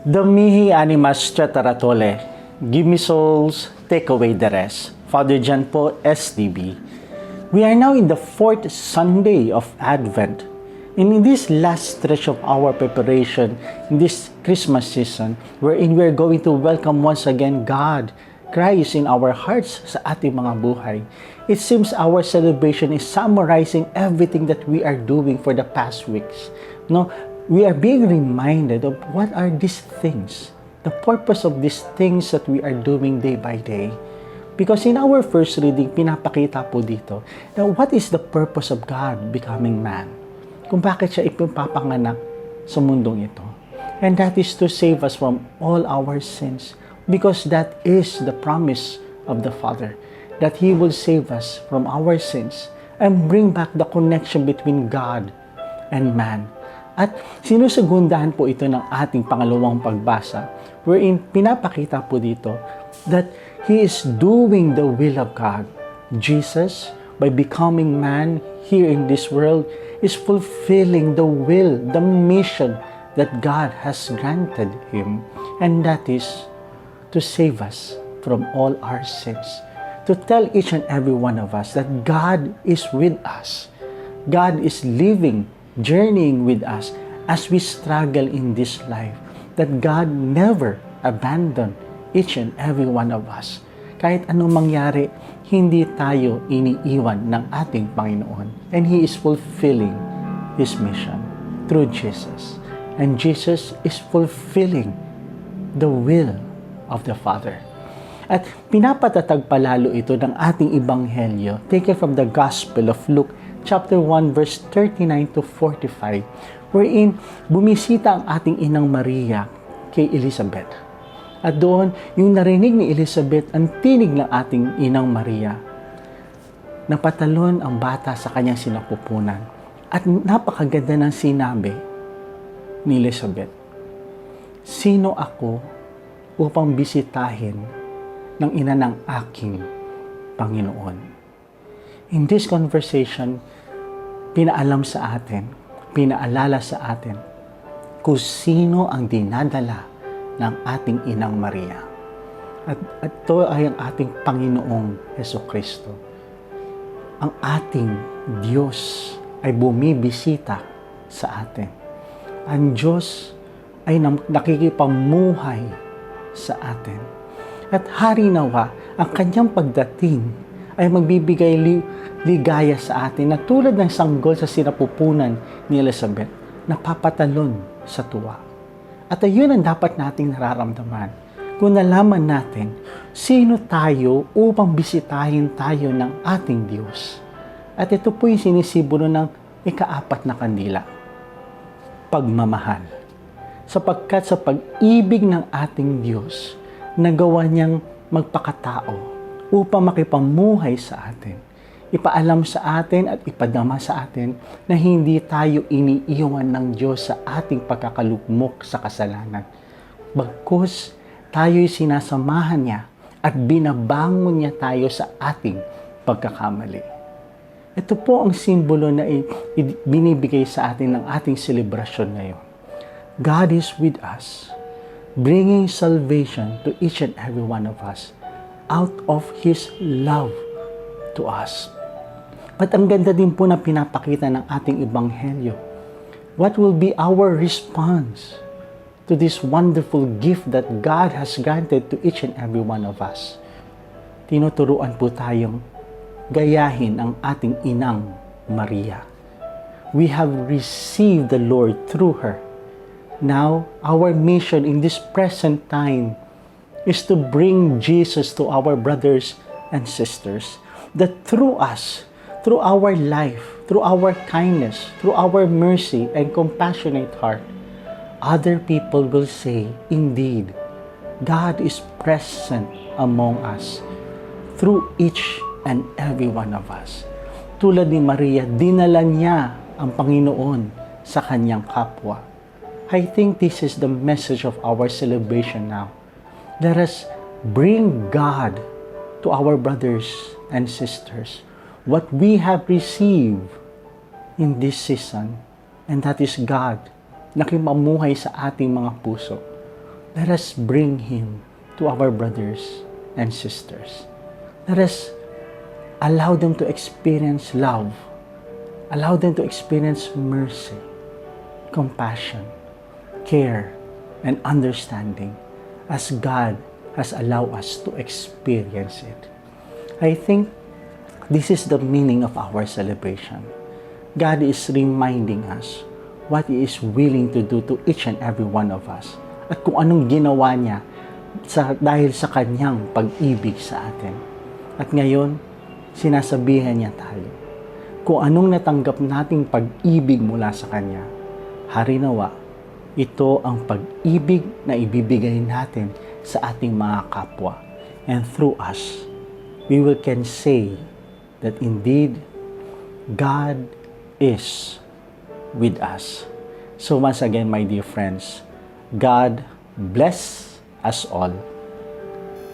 The mihi animas chataratole. Give me souls, take away the rest. Father John po, SDB. We are now in the 4th Sunday of Advent. And in this last stretch of our preparation, in this Christmas season, wherein we are going to welcome once again God, Christ in our hearts sa ating mga buhay. It seems our celebration is summarizing everything that we are doing for the past weeks. No, we are being reminded of what are these things, the purpose of these things that we are doing day by day. Because in our first reading, pinapakita po dito na what is the purpose of God becoming man? Kung bakit siya ipapanganak sa mundong ito. And that is to save us from all our sins. Because that is the promise of the Father, that He will save us from our sins and bring back the connection between God and man. At sinusegundahan po ito ng ating pangalawang pagbasa, wherein pinapakita po dito that He is doing the will of God. Jesus, by becoming man here in this world, is fulfilling the will, the mission that God has granted Him. And that is to save us from all our sins. To tell each and every one of us that God is with us. God is living, journeying with us as we struggle in this life. That God never abandoned each and every one of us. Kahit anong mangyari, hindi tayo iniiwan ng ating Panginoon. And He is fulfilling His mission through Jesus. And Jesus is fulfilling the will of the Father. At pinapatatag palalo ito ng ating Ebanghelyo, taken from the Gospel of Luke, chapter 1, verse 39 to 45, wherein bumisita ang ating Inang Maria kay Elizabeth. At doon, yung narinig ni Elizabeth ang tinig ng ating Inang Maria, napatalon ang bata sa kanyang sinapupunan. At napakaganda ng sinabi ni Elizabeth, "Sino ako upang bisitahin ng ina ng aking Panginoon?" In this conversation, pinaalam sa atin, pinaalala sa atin kung sino ang dinadala ng ating Inang Maria. At ito ay ang ating Panginoong Hesukristo. Ang ating Diyos ay bumibisita sa atin. Ang Diyos ay nakikipamuhay sa atin. At hari nawa, ang kanyang pagdating ay magbibigay ligaya sa atin na tulad ng sanggol sa sinapupunan ni Elizabeth, napapatalon sa tuwa. At ayun ang dapat nating nararamdaman kung nalaman natin sino tayo upang bisitahin tayo ng ating Diyos. At ito po yung sinisimbolo ng ika-4 na kandila, pagmamahal. Sapagkat sa pag-ibig ng ating Diyos, nagawa niyang magpakatao upang makipamuhay sa atin. Ipaalam sa atin at ipadama sa atin na hindi tayo iniiwan ng Diyos sa ating pagkakalugmok sa kasalanan. Bagkus, tayo'y sinasamahan niya at binabangon niya tayo sa ating pagkakamali. Ito po ang simbolo na binibigay sa atin ng ating selebrasyon ngayon. God is with us, bringing salvation to each and every one of us out of His love to us. At ang ganda din po na pinapakita ng ating Ebanghelyo. What will be our response to this wonderful gift that God has granted to each and every one of us? Tinuturuan po tayong gayahin ang ating Inang Maria. We have received the Lord through her. Now, our mission in this present time is to bring Jesus to our brothers and sisters, that through us, through our life, through our kindness, through our mercy and compassionate heart, other people will say, indeed, God is present among us through each and every one of us. Tulad ni Maria, dinala niya ang Panginoon sa kanyang kapwa. I think this is the message of our celebration now. Let us bring God to our brothers and sisters what we have received in this season, and that is God nakimamuhay sa ating mga puso Let us bring Him to our brothers and sisters. Let us allow them to experience love. Allow them to experience mercy, compassion, care, and understanding as God has allowed us to experience it. I think this is the meaning of our celebration. God is reminding us what He is willing to do to each and every one of us at kung anong ginawa niya dahil sa Kanyang pag-ibig sa atin. At ngayon, sinasabihan niya tayo, kung anong natanggap nating pag-ibig mula sa Kanya, harinawa, ito ang pag-ibig na ibibigay natin sa ating mga kapwa. And through us, we can say that indeed, God is with us. So once again, my dear friends, God bless us all.